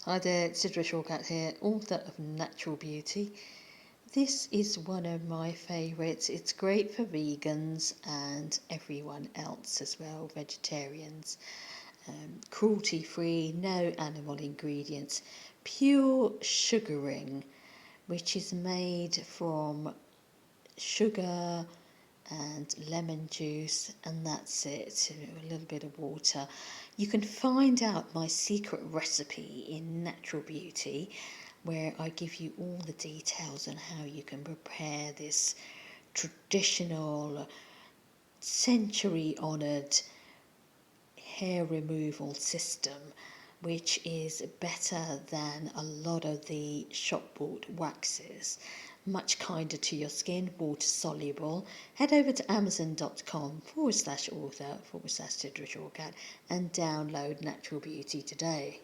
Hi there, Sidra Shaukat here, author of Natural Beauty. This is one of my favourites. It's great for vegans and everyone else as well, vegetarians. Cruelty-free, no animal ingredients, pure sugaring, which is made from sugar and lemon juice, and that's it, a little bit of water. You can find out my secret recipe in Natural Beauty, where I give you all the details on how you can prepare this traditional, century honoured hair removal system, which is better than a lot of the shop bought waxes. Much kinder to your skin, water soluble. Head over to amazon.com/author/Sidra Shaukat and download Natural Beauty today.